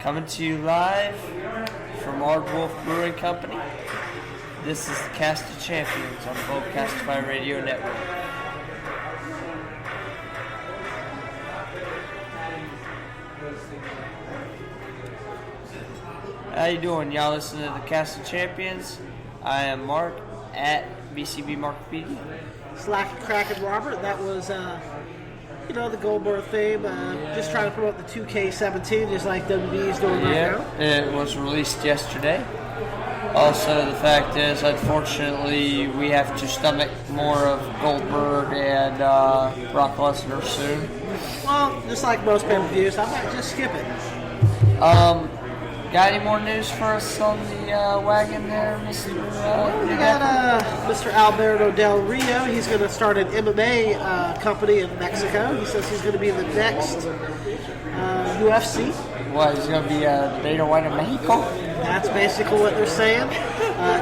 Coming to you live from Aardwolf Brewing Company. This is the Cast of Champions on the Bold Castify Radio Network. How you doing? Y'all listening to the Cast of Champions? I am Mark at BCB Markpedia. Slack Crackin' Robert. That was, the Goldberg theme. Just trying to promote the 2K17, just like WWE's doing right now. It was released yesterday. Also, the fact is, unfortunately, we have to stomach more of Goldberg and Brock Lesnar soon. Well, just like most pay-per-views, I might just skip it. Got any more news for us on the wagon there, Mr. We got Mr. Alberto Del Rio. He's going to start an MMA company in Mexico. He says he's going to be the next UFC. What, he's going to be the Dana White of Mexico? That's basically what they're saying.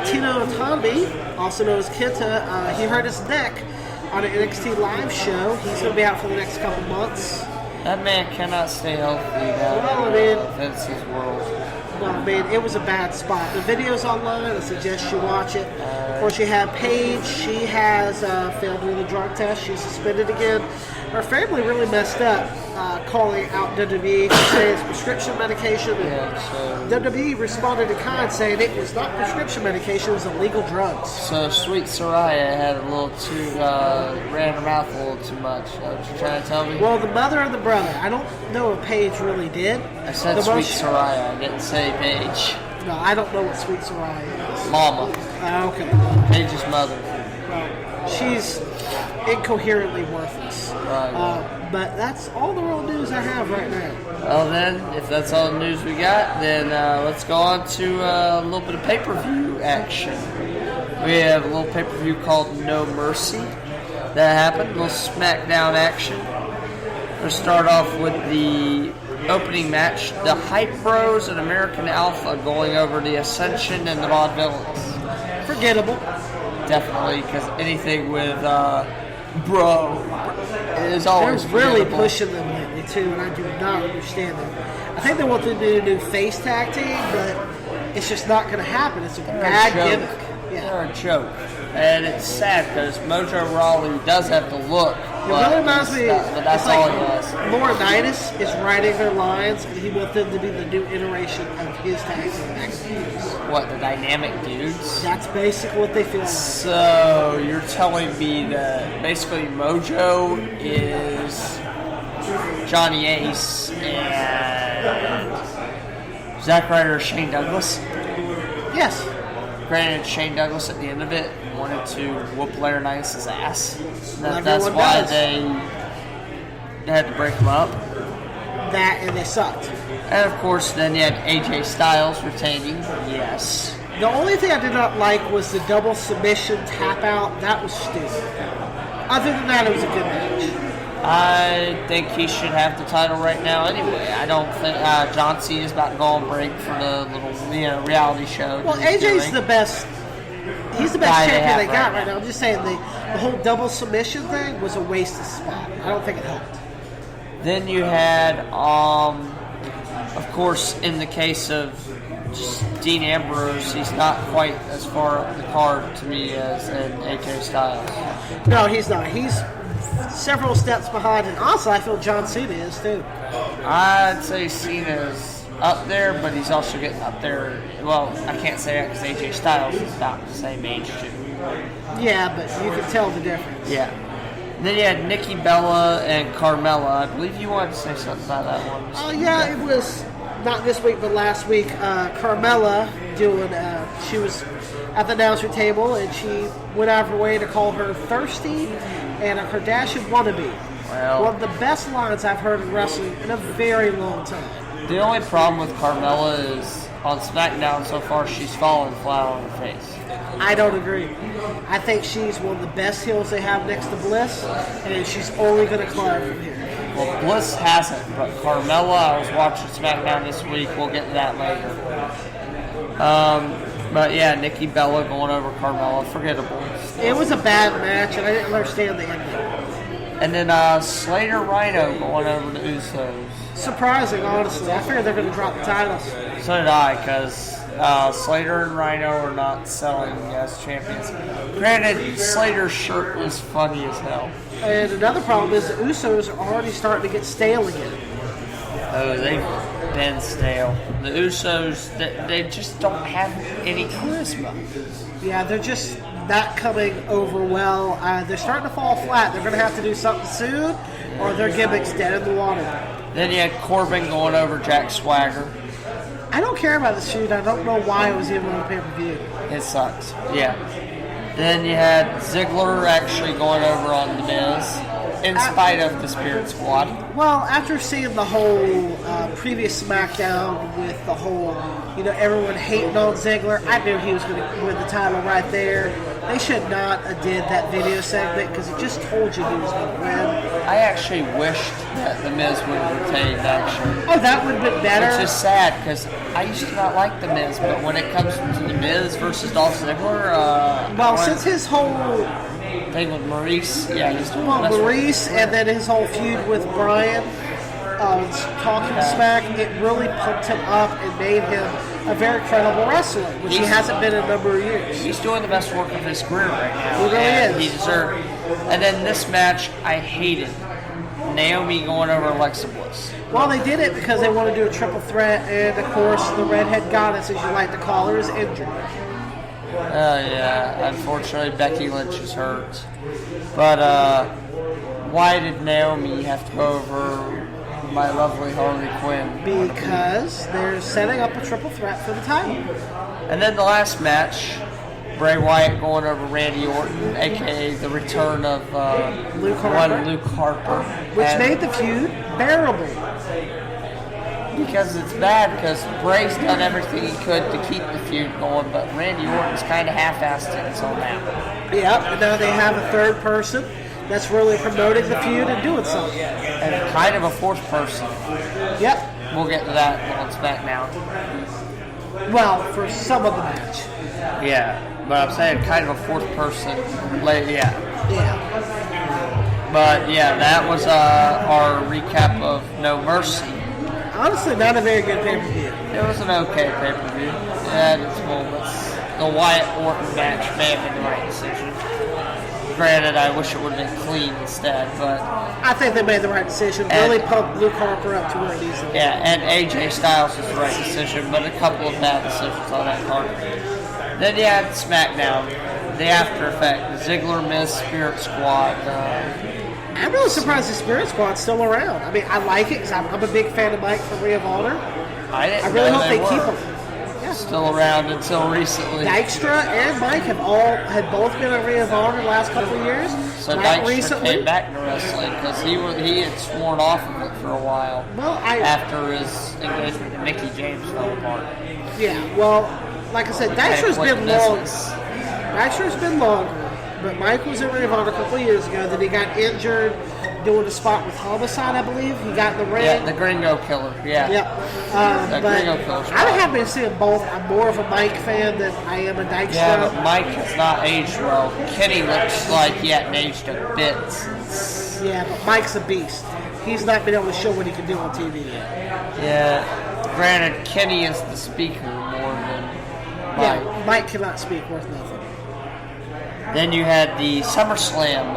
Tino Atambi, also known as Kenta, he hurt his neck on an NXT live show. He's going to be out for the next couple months. That man cannot stay healthy now. Vince's world. No, I mean, it was a bad spot. The video's online. I suggest you watch it. Of course, you have Paige. She has failed with a drug test. She's suspended again. Her family really messed up calling out WWE to say it's prescription medication. WWE responded in kind saying it was not prescription medication, it was illegal drugs. So Sweet Soraya had a little too, ran her mouth a little too much. What you trying to tell me? Well, the mother and the brother. I don't know if Paige really did. I said Sweet Soraya. I didn't say Paige. No, I don't know what Sweet Soraya is. Mama. Okay. Paige's mother. Well, she's incoherently worthless. But that's all the real news I have right now. Well then, if that's all the news we got, then let's go on to a little bit of pay-per-view action. We have a little pay-per-view called No Mercy that happened, a little SmackDown action. We'll start off with the opening match, the Hype Bros and American Alpha going over the Ascension and the Vaudevillains. Forgettable. Definitely, because anything with bro is always They're really pushing them lately too, and I do not understand them. I think they want to do a new face tag team, but it's just not going to happen. It's a bad gimmick. Yeah. They're a joke, and it's sad because Mojo Rawley does have the look. It really reminds me. But that's all he does. Laurinaitis is writing their lines, and he wants them to be the new iteration of his tag team. What, the Dynamic Dudes? That's basically what they feel like. So you're telling me that basically Mojo is Johnny Ace and Zack Ryder or Shane Douglas? Yes. Granted, Shane Douglas at the end of it wanted to whoop Laurinaitis' ass. That's why they had to break him up. That and they sucked. And of course, then you had AJ Styles retaining. Yes. The only thing I did not like was the double submission tap out. That was stupid. Other than that, it was a good match. I think he should have the title right now anyway. I don't think John Cena is about to go on break for the little reality show. Well, AJ's the best. He's the best champion they got right now. I'm just saying the whole double submission thing was a waste of spot. I don't think it helped. Then you had, of course, in the case of just Dean Ambrose, he's not quite as far up the card to me as AJ Styles. No, he's not. He's several steps behind, and also I feel John Cena is too. I'd say Cena's up there, but he's also getting up there. Well, I can't say that because AJ Styles is about the same age too. Yeah, but you can tell the difference. Yeah. And then you had Nikki Bella and Carmella. I believe you wanted to say something about that one. Oh, yeah, it was not this week, but last week. Carmella she was at the announcer table, and she went out of her way to call her thirsty and a Kardashian wannabe. Well, one of the best lines I've heard in wrestling in a very long time. The only problem with Carmella is on SmackDown so far, she's fallen flat on her face. I don't agree. I think she's one of the best heels they have next to Bliss, and she's only going to climb from here. Well, Bliss hasn't, but Carmella, I was watching SmackDown this week. We'll get to that later. But yeah, Nikki Bella going over Carmella, forgettable. It was a bad match, and I didn't understand the ending. And then Slater Rhino going over the Usos. surprising, honestly. I figured they're going to drop the titles. So did I, because Slater and Rhino are not selling as champions. Granted, Slater's shirt is funny as hell. And another problem is the Usos are already starting to get stale again. Oh, they've been stale. The Usos, they just don't have any charisma. Yeah, they're just not coming over well. They're starting to fall flat. They're going to have to do something soon, or their gimmick's dead in the water. Then you had Corbin going over Jack Swagger. I don't care about the shoot. I don't know why it was even on pay-per-view. It sucks. Yeah. Then you had Ziggler actually going over on The Miz, in spite of the Spirit Squad. Well, after seeing the whole previous SmackDown with the whole, everyone hating on Ziggler, I knew he was going to win the title right there. They should not have did that video segment because it just told you he was going to win. I actually wished that The Miz would have retained, actually. Oh, that would have been better. Which is sad, because I used to not like The Miz, but when it comes to The Miz versus Dolph Ziggler... since his whole... thing with Maurice, yeah, he's doing Maurice, and then his whole feud with Bryan, talking smack, it really pumped him up and made him a very credible wrestler, which he hasn't been in a number of years. He's doing the best work of his career right now. He really is. He deserved. And then this match, I hated Naomi going over Alexa Bliss. Well, they did it because they want to do a triple threat, and of course, the redhead goddess, as you like to call her, is injured. Yeah, unfortunately, Becky Lynch is hurt. But why did Naomi have to go over my lovely Harley Quinn? Because they're setting up a triple threat for the title. And then the last match, Bray Wyatt going over Randy Orton, a.k.a. the return of Luke Harper. Which made the feud bearable. Because it's bad, because Bray's done everything he could to keep the feud going, but Randy Orton's kind of half-assed it until now. Yep, and now they have a third person that's really promoting the feud and doing something. And kind of a fourth person. Yep. We'll get to that on SmackDown. Well, for some of the match. Yeah, but I'm saying kind of a fourth person. Yeah. But yeah, that was our recap of No Mercy. Honestly, not a very good pay-per-view. It was an okay pay-per-view. It had its moments. The Wyatt-Orton match may have been the right decision. Granted, I wish it would have been clean instead, but... I think they made the right decision. Really pumped Luke Harper up to where it needs to be. Yeah, and AJ Styles was the right decision, but a couple of bad decisions on that card. Then you had SmackDown, the After Effect, the Ziggler Miz Spirit Squad. I'm really surprised the Spirit Squad's still around. I mean, I like it because I'm a big fan of Mike from Ring of Honor. I really hope they keep him. Yeah. Still around until recently. Dykstra and Mike had both been in Ring of Honor the last couple of years. So Dykstra came back to wrestling because he had sworn off of it for a while. Well, after his engagement with Mickey James fell apart. Yeah, well, like I said, Dykstra's been long. Dykstra's been longer. But Mike was in Ring of Honor a couple of years ago. Then he got injured doing a spot with Homicide, I believe. He got in the ring. Yeah, the Gringo Killer. Yeah. Yep. Gringo Killer. I'm happy to see them both. I'm more of a Mike fan than I am a Dykstra. Yeah, but Mike has not aged well. Kenny looks like he hadn't aged a bit since. Yeah, but Mike's a beast. He's not been able to show what he can do on TV yet. Yeah. Granted, Kenny is the speaker more than Mike. Yeah, Mike cannot speak worth nothing. Then you had the SummerSlam,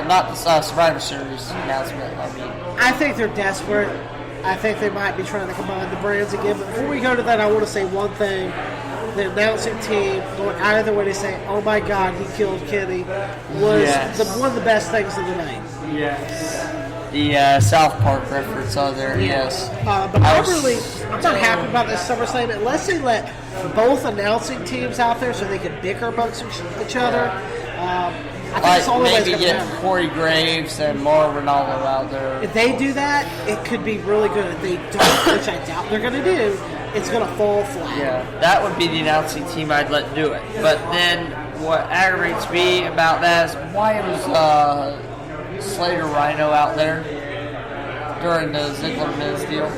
not the Survivor Series announcement. I think they're desperate. I think they might be trying to combine the brands again. But before we go to that, I want to say one thing. The announcing team going out of their way to say, "Oh my God, he killed Kenny," was one of the best things of the night. Yes. The South Park reference on there, yes. But I'm not happy about this SummerSlam unless they let both announcing teams out there so they can bicker amongst each other. I think that's all the way maybe get Corey Graves and Mauro Ranallo out there. If they do that, it could be really good. If they don't, which I doubt they're going to do, it's going to fall flat. Yeah, that would be the announcing team I'd let do it. But then what aggravates me about that is why was Slater Rhino out there during the Ziggler Miz deal?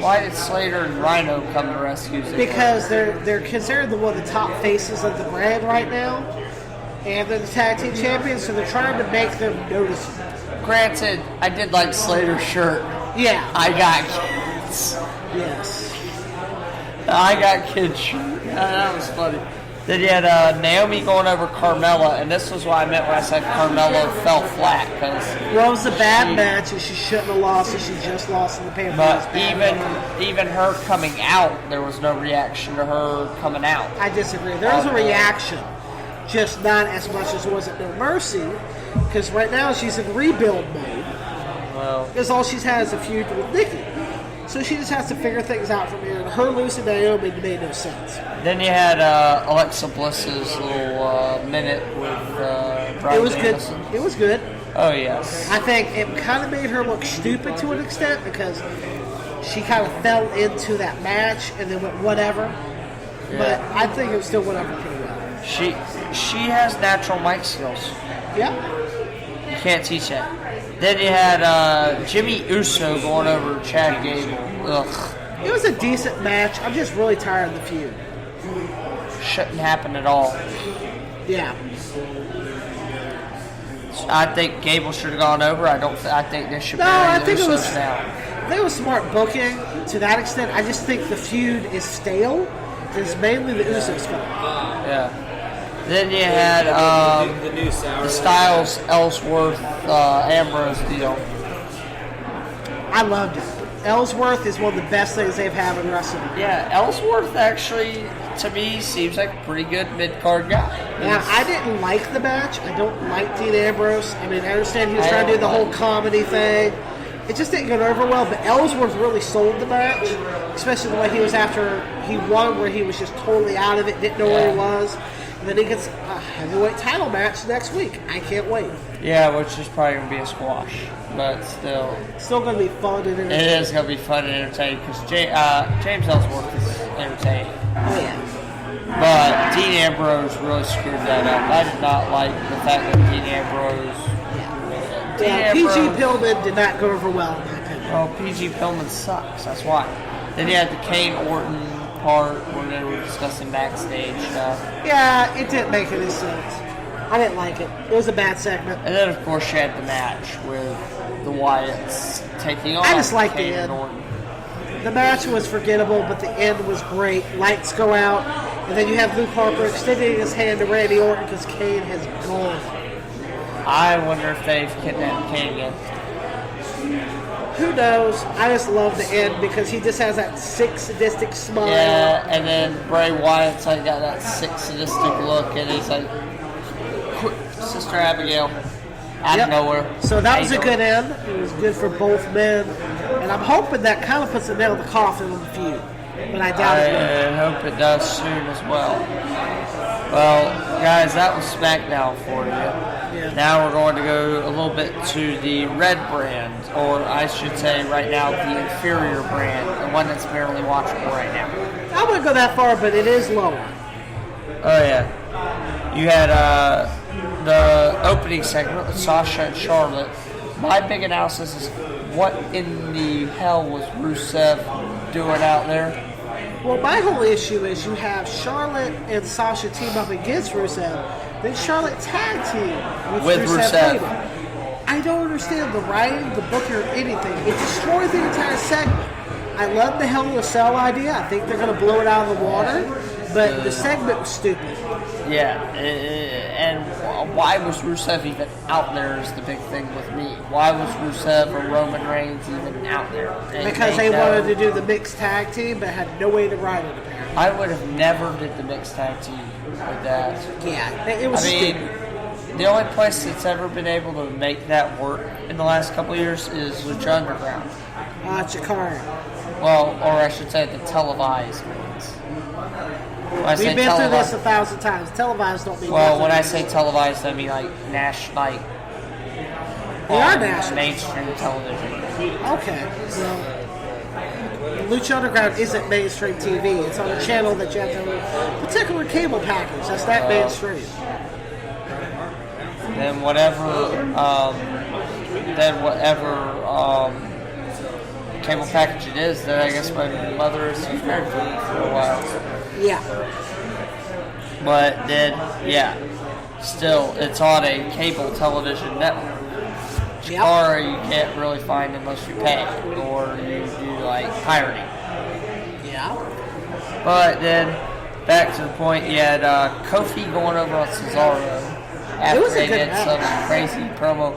Why did Slater and Rhino come to rescue Ziggler? Because they're considered one of the top faces of the brand right now, and they're the tag team champions, so they're trying to make them noticeable. granted, I did like Slater's shirt. Yeah. I got kids. Yes. I got kids shirt. That was funny. Then you had Naomi going over Carmella, and this was what I meant when I said Carmella fell flat. Well, it was a bad match, and she shouldn't have lost, and she just lost in the pay-per-view. But even her coming out, there was no reaction to her coming out. I disagree. There was a reaction, just not as much as was at No Mercy, because right now she's in rebuild mode. Well, Because all she's had is a feud with Nikki. So she just has to figure things out from here. And her losing Naomi made no sense. then you had Alexa Bliss's little minute with Bryan It was Danielson. good. It was good. Oh, yes. I think it kind of made her look stupid to an extent because she kind of fell into that match and then went whatever. Yeah. But I think it was still went over pretty well. She has natural mic skills. Yeah. You can't teach that. Then you had Jimmy Uso going over Chad Gable. Ugh. It was a decent match. I'm just really tired of the feud. Shouldn't happen at all. Yeah. I think Gable should have gone over. I think they should No, bury I the think it Usos was. now. I think it was smart booking to that extent. I just think the feud is stale. It's mainly the Usos fault. Yeah. Then you had the Styles Ellsworth Ambrose deal. I loved it. Ellsworth is one of the best things they've had in wrestling. Yeah, Ellsworth actually, to me, seems like a pretty good mid-card guy. Now, I didn't like the match. I don't like Dean Ambrose. I mean, I understand he was trying to do the whole comedy thing. It just didn't go over well, but Ellsworth really sold the match, especially the way he was after he won, where he was just totally out of it, didn't know where he was. And then he gets a heavyweight title match next week. I can't wait. Yeah, which is probably going to be a squash, but still. Still going to be fun and entertaining. It is going to be fun and entertaining because James Ellsworth is entertaining. Oh, yeah. But Dean Ambrose really screwed that up. I did not like the fact that Dean Ambrose... Yeah, PG Pillman did not go over well in my opinion. Well, PG Pillman sucks. That's why. Then you had the Kane Orton part where they were discussing backstage stuff. Yeah, it didn't make any sense. I didn't like it. It was a bad segment. And then, of course, you had the match with the Wyatts taking on I just liked Kane the and end. Orton. The match was forgettable, but the end was great. Lights go out, and then you have Luke Harper extending his hand to Randy Orton because Kane has gone. I wonder if they've kidnapped Kane again. Who knows? I just love the end because he just has that sick, sadistic smile. Yeah, and then Bray Wyatt's like got that sick, sadistic look, and he's like, "Quick, Sister Abigail," out of nowhere. So that was a good end. It was good for both men, and I'm hoping that kind of puts a nail in the coffin on the feud. But I doubt it. I hope it does soon as well. Well, guys, that was SmackDown for you. Yeah. Now we're going to go a little bit to the red brand, or I should say right now the inferior brand, the one that's barely watchable right now. I wouldn't go that far, but it is lower. Oh, yeah. You had the opening segment with Sasha and Charlotte. My big analysis is what in the hell was Rusev doing out there? Well, my whole issue is you have Charlotte and Sasha team up against Rusev, then Charlotte tag team with Rusev. Later. I don't understand the writing, the booking, or anything. It destroyed the entire segment. I love the Hell in a Cell idea. I think they're going to blow it out of the water, but the segment was stupid. Yeah, and why was Rusev even out there is the big thing with me. Why was Rusev or Roman Reigns even out there? Because they wanted to do the mixed tag team, but had no way to write it, apparently. I would have never did the mixed tag team with that. Yeah, it was stupid. The only place that's ever been able to make that work in the last couple of years is Lucha Underground. Chikara. Well, or I should say the televised ones. We've been through this 1,000 times. Televised don't mean well, when I say televised, I mean like national, like they are national. Mainstream television. Okay, well, Lucha Underground isn't mainstream TV. It's on a channel that you have to have a particular cable package. That's that mainstream. Then whatever cable package it is, then I guess my mother is subscribed to it for a while. Yeah. But then, yeah, still, it's on a cable television network. Chikara you can't really find unless you pay or you do like pirating. Yeah. But then back to the point, you had Kofi going over on Cesaro after they did some crazy promo.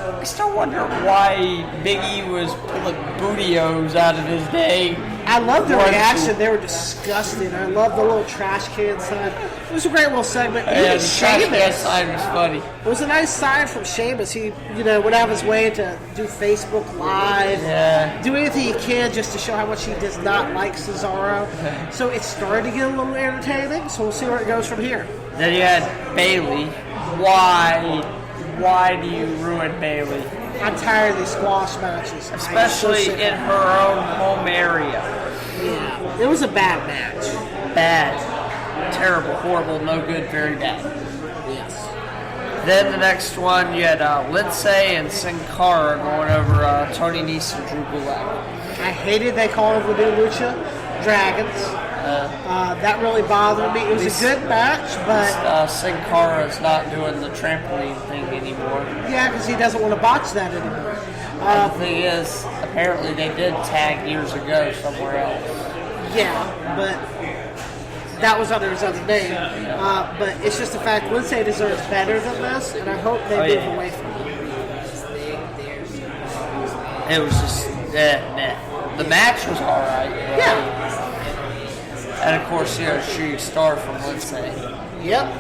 I still wonder why Big E was pulling bootios out of his day. I love the reaction. They were disgusted. I love the little trash can sign. It was a great little segment. Yeah, the trash can sign was funny. It was a nice sign from Sheamus. He, went out of his way to do Facebook Live. Yeah. Do anything he can just to show how much he does not like Cesaro. So it's starting to get a little entertaining. So we'll see where it goes from here. Then you had Bayley. Why do you ruin Bayley? I'm tired of these squash matches. Especially in her own home area. Yeah. It was a bad match. Bad. Terrible, horrible, no good, very bad. Yes. Then the next one, you had Lindsay and Sin Cara going over Tony Nese and Drew Gulak. I hated they called them the New Lucha Dragons. That really bothered me. It was a good match, but Sin Cara is not doing the trampoline thing anymore. Yeah, because he doesn't want to botch that anymore. The thing is, apparently they did tag years ago somewhere else. Yeah, but that was under his other name. But it's just the fact Lindsay deserves better than this, and I hope they move away from it. It was just meh. The match was all right. Yeah. And of course, shooting star from Lindsay. Yep.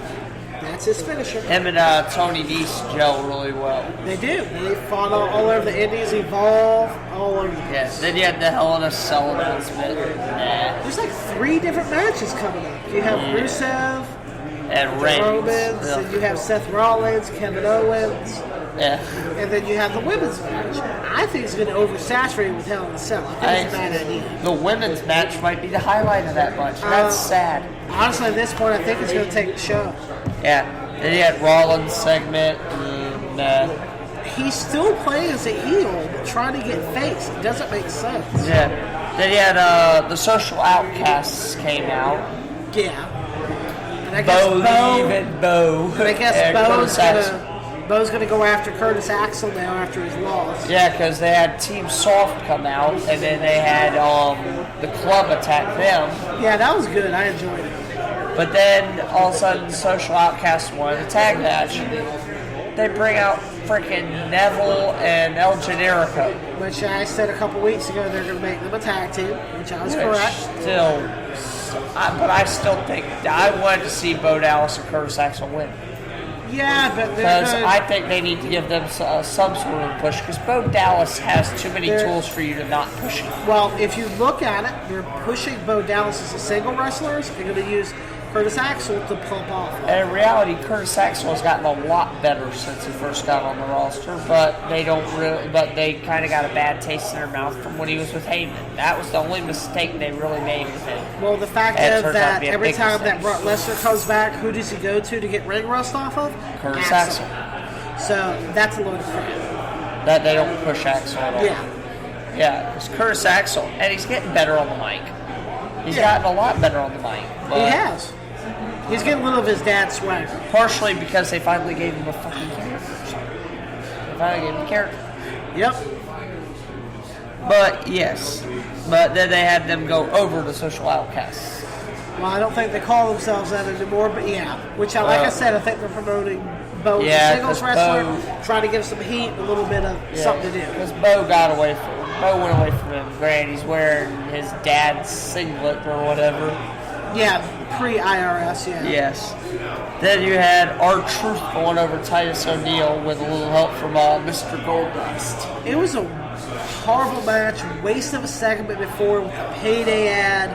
That's his finisher. Him and Tony Nese gel really well. They do. They fought all over the Indies, Evolve, all over the place. Yes. Then you had the Hell in a Cell announcement. Nah. There's like 3 different matches coming up. You have Rusev, and Reigns. Romans, and you have Seth Rollins, Kevin Owens. Yeah. And then you have the women's match. I think it's going to oversaturate with Hell in a Cell. I think it's a bad idea. The women's match might be the highlight of that bunch. That's sad. Honestly, at this point, I think it's going to take the show. Yeah. Then you had Rollins segment. And, he's still playing as a heel, but trying to get face. It doesn't make sense. Yeah. Then you had the Social Outcasts came out. Yeah. And I guess Bo. And I guess Bo's going to go after Curtis Axel now after his loss. Yeah, because they had Team Soft come out, and then they had the club attack them. Yeah, that was good. I enjoyed it. But then, all of a sudden, Social Outcasts won the tag match. They bring out freaking Neville and El Generico. Which I said a couple weeks ago they're going to make them a tag team, which I was correct. But I still think, I wanted to see Bo Dallas and Curtis Axel win. Yeah, but because I think they need to give them some sort of push. Because Bo Dallas has too many tools for you to not push him. Well, if you look at it, they're pushing Bo Dallas as a single wrestler. So they're going to use Curtis Axel to pump off. And in reality, Curtis Axel has gotten a lot better since he first got on the roster. But they kind of got a bad taste in their mouth from when he was with Heyman. That was the only mistake they really made with him. Well, the fact is that every time that Brock Lesnar comes back, who does he go to get ring rust off of? Curtis Axel. So that's a load of crap. That they don't push Axel at all. Yeah. Yeah, it's Curtis Axel, and he's getting better on the mic. He's gotten a lot better on the mic. He has. He's getting a little of his dad's swagger. Partially because they finally gave him a fucking character. They finally gave him a character. Yep. But, yes. But then they had them go over the Social Outcasts. Well, I don't think they call themselves that anymore, but yeah. Which, like I said, I think they're promoting Bo as a singles wrestler, trying to give some heat, a little bit of something to do. Because Bo went away from him. Granted, he's wearing his dad's singlet or whatever. Yeah, pre-IRS, yeah. Yes. Then you had R-Truth going over Titus O'Neil with a little help from Mr. Goldust. It was a horrible match, waste of a segment before with a payday ad.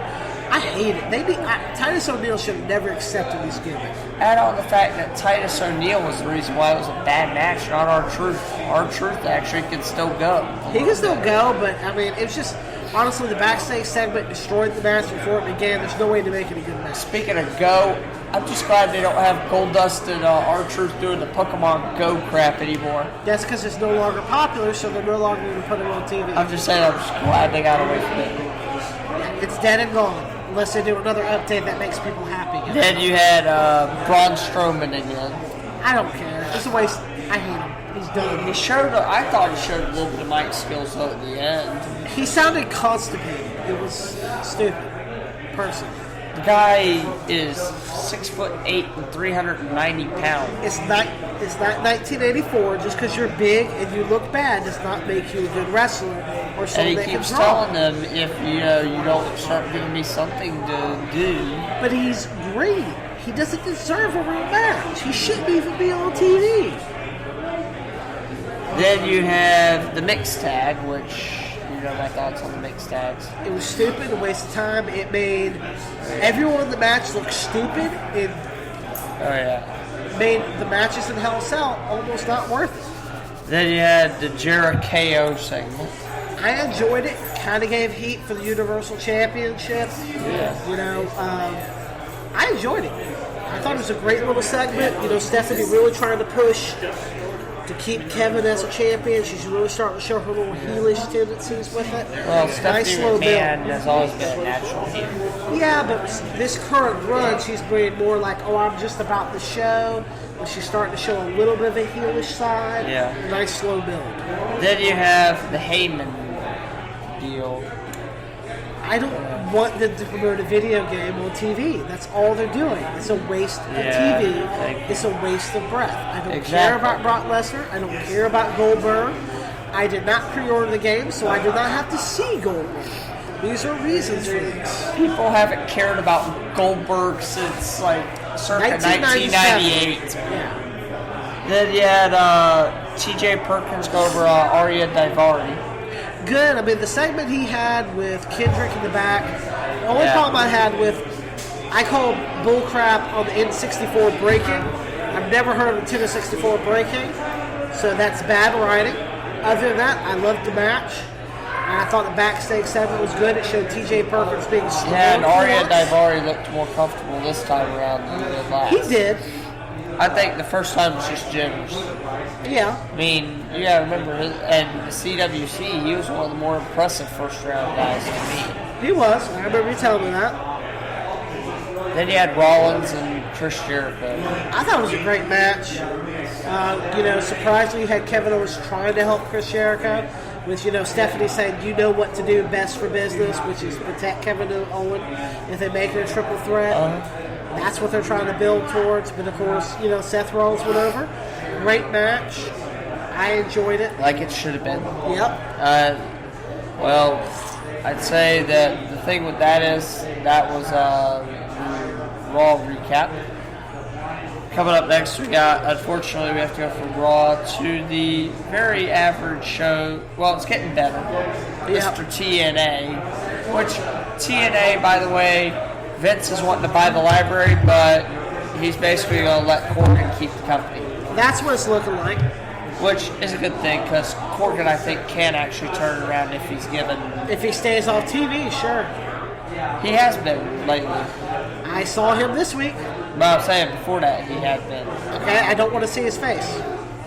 I hate it. Titus O'Neil should have never accepted these gimmicks. Add on the fact that Titus O'Neil was the reason why it was a bad match, not R-Truth. R-Truth actually can still go. He can still go, but I mean, it was just honestly the backstage segment destroyed the match before it began. There's no way to make it a good match. Speaking of go, I'm just glad they don't have Goldust and R-Truth doing the Pokemon Go crap anymore. That's because it's no longer popular, so they're no longer going to put it on TV. I'm just saying, I'm just glad they got away from it. It's dead and gone. Unless they do another update that makes people happy. Then you had Braun Strowman again. I don't care. It's a waste. I hate him. he's done. I thought he showed a little bit of mic skills though at the end. He sounded constipated. It was stupid, personally. The guy is 6'8" and 390 pounds. It's not 1984. Just because you're big and you look bad does not make you a good wrestler or something. And he keeps telling them, if you don't start giving me something to do. But he's greedy. He doesn't deserve a real match. He shouldn't even be on TV. Then you have the mixed tag, which my thoughts on the mixed tags. It was stupid, a waste of time. It made everyone in the match look stupid. It made the matches in Hell in a Cell almost not worth it. Then you had the Jericho segment. I enjoyed it. Kind of gave heat for the Universal Championship. Yeah. I enjoyed it. I thought it was a great little segment. Stephanie really trying to push to keep Kevin as a champion. She's really starting to show her little heelish tendencies with it. Well, Stephanie McMahon has always been a natural heel. Yeah, but this current run, she's being more like, I'm just about the show. But she's starting to show a little bit of a heelish side. Yeah. Nice slow build. Then you have the Heyman deal. I don't want them to promote a video game on TV. That's all they're doing. It's a waste of TV. It's a waste of breath. I don't care about Brock Lesnar. I don't care about Goldberg. I did not pre-order the game, so I did not have to see Goldberg. These are reasons for this. People haven't cared about Goldberg since circa 1998. Yeah. Then you had T.J. Perkins go over Arya Daivari. Good. I mean, the segment he had with Kendrick in the back, the only problem I had with, I call bullcrap on the N64 breaking. I've never heard of a Nintendo 64 breaking, so that's bad writing. Other than that, I loved the match. And I thought the backstage segment was good. It showed T.J. Perkins being strong. Yeah, and Arya Daivari looked more comfortable this time around than he did last. He did. I think the first time was just jitters. Yeah. I mean, you gotta remember, and the CWC, he was one of the more impressive first round guys to me. He was. I remember you telling me that. Then you had Rollins and Chris Jericho. I thought it was a great match. Surprisingly, you had Kevin Owens trying to help Chris Jericho, which, Stephanie said, you know what to do best for business, which is protect Kevin Owens if they make it a triple threat. That's what they're trying to build towards. But, of course, Seth Rollins went over. Great match. I enjoyed it. Like it should have been. Yep. Well, I'd say that the thing with that is that was Raw recap. Coming up next, unfortunately, we have to go from Raw to the very average show. Well, it's getting better. Yep. Mr. TNA. Which, TNA, by the way, Vince is wanting to buy the library, but he's basically going to let Corgan keep the company. That's what it's looking like. Which is a good thing, because Corgan, I think, can actually turn around if he's given... If he stays off TV, sure. He has been lately. I saw him this week. But I'm saying, before that, he had been. Okay, I don't want to see his face.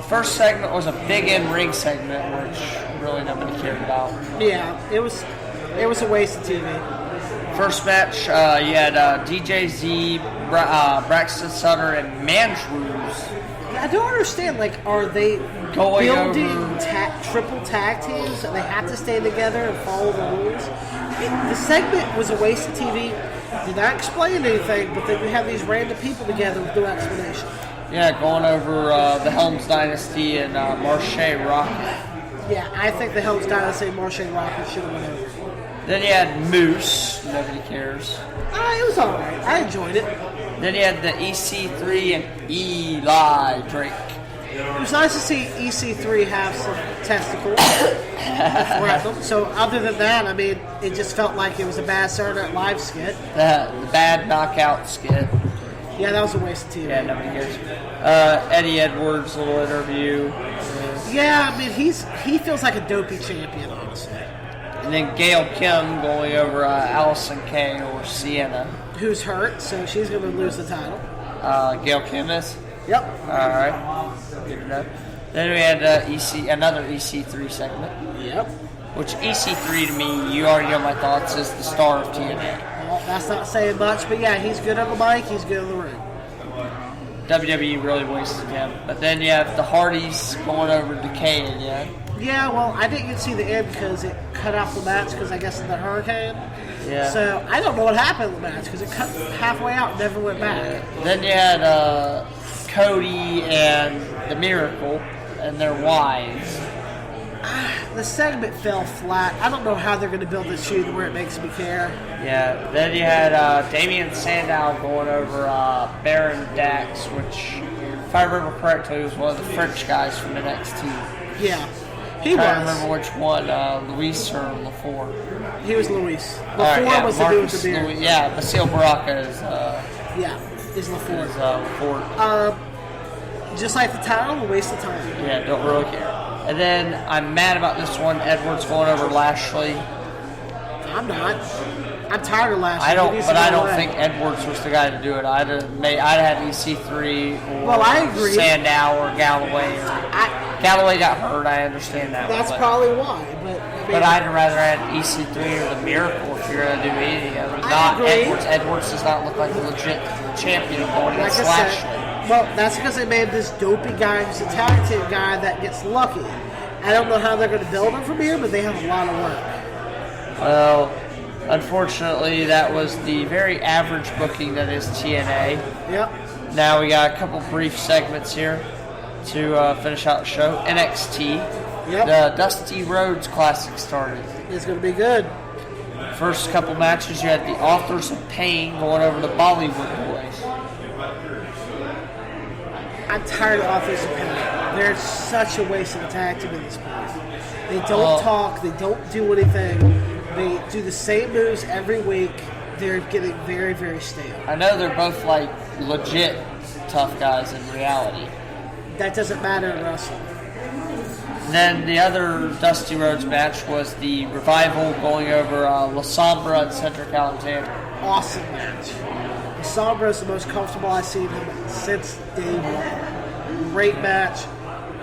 First segment was a big in-ring segment, which really nobody cared about. Yeah, it was a waste of TV. First match, you had DJZ, Braxton Sutter, and Mandrews. I don't understand, are they building triple tag teams and they have to stay together and follow the rules? The segment was a waste of TV. Did not explain anything, but then we have these random people together with no explanation. Yeah, going over the Helms Dynasty and Marche Rocket. Yeah, I think the Helms Dynasty and Marche Rocket should have went over. Then you had Moose. Nobody cares. It was alright. I enjoyed it. Then you had the EC3 and Eli Drake. It was nice to see EC3 have some testicles. So other than that, I mean, it just felt like it was a bad Saturday Night Live skit. The bad knockout skit. Yeah, that was a waste of TV. Yeah, nobody cares. Eddie Edwards' little interview. Yeah, I mean, he feels like a dopey champion, honestly. And then Gail Kim going over Allison Kay or Sienna. Who's hurt, so she's going to lose the title. Gail Kim is? Yep. Alright. Good enough. Then we had another EC3 segment. Yep. Which EC3 to me, you already know my thoughts, is the star of TNA. Well, that's not saying much, but yeah, he's good on the mic, he's good on the ring. WWE really wasted him. But then you have the Hardys going over to Decay again. Yeah, well, I didn't get to see the end because it cut off the match because I guess of the hurricane. Yeah. So I don't know what happened in the match because it cut halfway out and never went back. Yeah. Then you had Cody and the Miracle and their wives. The segment fell flat. I don't know how they're going to build this feud where it makes me care. Yeah. Then you had Damian Sandow going over Baron Dax, which, if I remember correctly, was one of the French guys from NXT. Yeah. He was. I don't remember which one, Luis or LaFour. He was Luis. LaFour was the dude with the beard. Yeah, Basil Baraka is. Is LaFour. LaFour. Just like the title, a waste of time. Yeah, don't really care. And then I'm mad about this one. Edwards going over Lashley. I'm not. I'm tired of Lashley. I don't think Edwards was the guy to do it. I'd have EC3 or I agree. Sandow or Galloway. Galloway got hurt. I understand that. That's probably why. But I'd rather have EC3 or the Miracle if you're going to do anything of it. Not Edwards. Edwards does not look like a legit champion going against Lashley. Well, that's because they made this dopey guy who's a tag team guy that gets lucky. I don't know how they're going to build him from here, but they have a lot of work. Well, unfortunately, that was the very average booking that is TNA. Yep. Now we got a couple brief segments here to finish out the show. NXT. Yep. The Dusty Rhodes Classic started. It's going to be good. First couple matches, you had the Authors of Pain going over the Bollywood Boys. I'm tired of Authors of Pain. They're such a waste of a tag team in this place. They don't talk. They don't do anything. They do the same moves every week. They're getting very, very stale. I know they're both like legit tough guys in reality. That doesn't matter in wrestling. Then the other Dusty Rhodes match was the Revival going over La Sombra and Cedric Alexander. Awesome match. La Sombra is the most comfortable I've seen him since day one. Great match.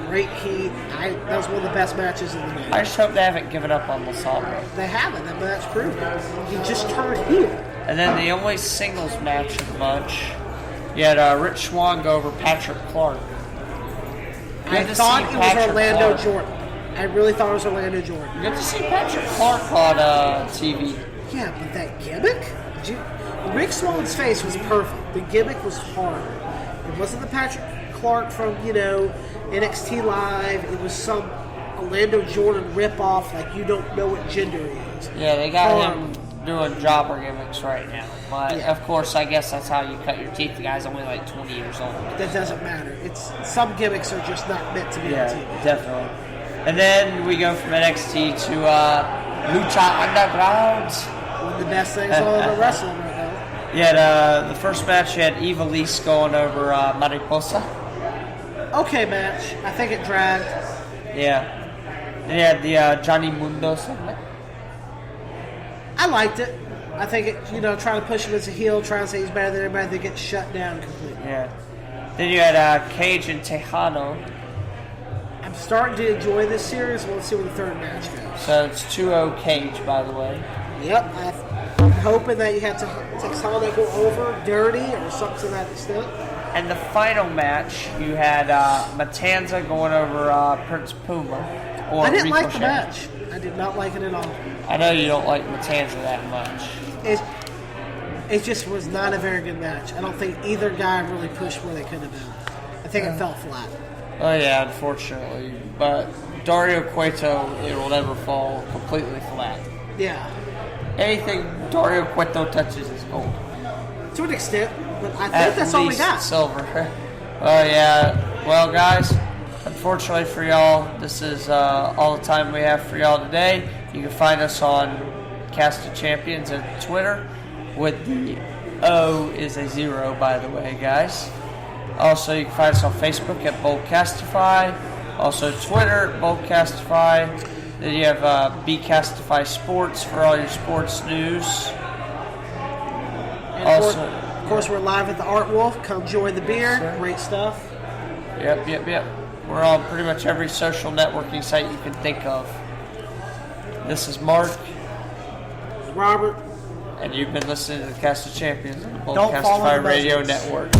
Great heat. That was one of the best matches in the night. I just hope they haven't given up on La Sombra. They haven't. That match proved it. He just turned heel. And then the only singles match of the bunch, you had Rich Swann go over Patrick Clark. I thought it was Orlando Jordan. I really thought it was Orlando Jordan. Good to see Patrick Clark on TV. Yeah, but that gimmick? Rick Swann's face was perfect. The gimmick was hard. It wasn't the Patrick Clark from, NXT Live. It was some Orlando Jordan ripoff like you don't know what gender he is. Yeah, they got him doing jobber gimmicks right now. But, of course, I guess that's how you cut your teeth. The guy's only like 20 years old. That doesn't matter. Some gimmicks are just not meant to be on TV. Yeah, definitely. And then we go from NXT to Lucha Underground. One of the best things all over wrestling right now. Yeah, the first match, you had Ivelisse going over Mariposa. Okay match. I think it dragged. Yeah. Then you had the Johnny Mundo segment. I liked it. I think it, trying to push him as a heel, trying to say he's better than everybody, they get shut down completely. Yeah. Then you had Cage and Tejano. I'm starting to enjoy this series. Let's see where the third match goes. So it's 2-0 Cage, by the way. Yep. I'm hoping that you have Tejano go over dirty or something to that extent. And the final match, you had Matanza going over Prince Puma. I didn't like the match. I did not like it at all. I know you don't like Matanza that much. It just was not a very good match. I don't think either guy really pushed where they could have been. I think it fell flat. Oh yeah, unfortunately. But Dario Cueto, it will never fall completely flat. Yeah. Anything Dario Cueto touches is gold. To an extent, but I think that's all we got. Silver. Oh yeah. Well, guys, unfortunately for y'all, this is all the time we have for y'all today. You can find us on Cast of Champions and Twitter, with the O is a 0, by the way, guys. Also, you can find us on Facebook at Boldcastify. Also, Twitter, Boldcastify. Then you have Bcastify Sports for all your sports news. And of course, we're live at the Aardwolf. Come join the beer. Sure. Great stuff. Yep. We're on pretty much every social networking site you can think of. This is Mark. Robert. And you've been listening to the Cast of Champions on the Boldcastify Radio Network.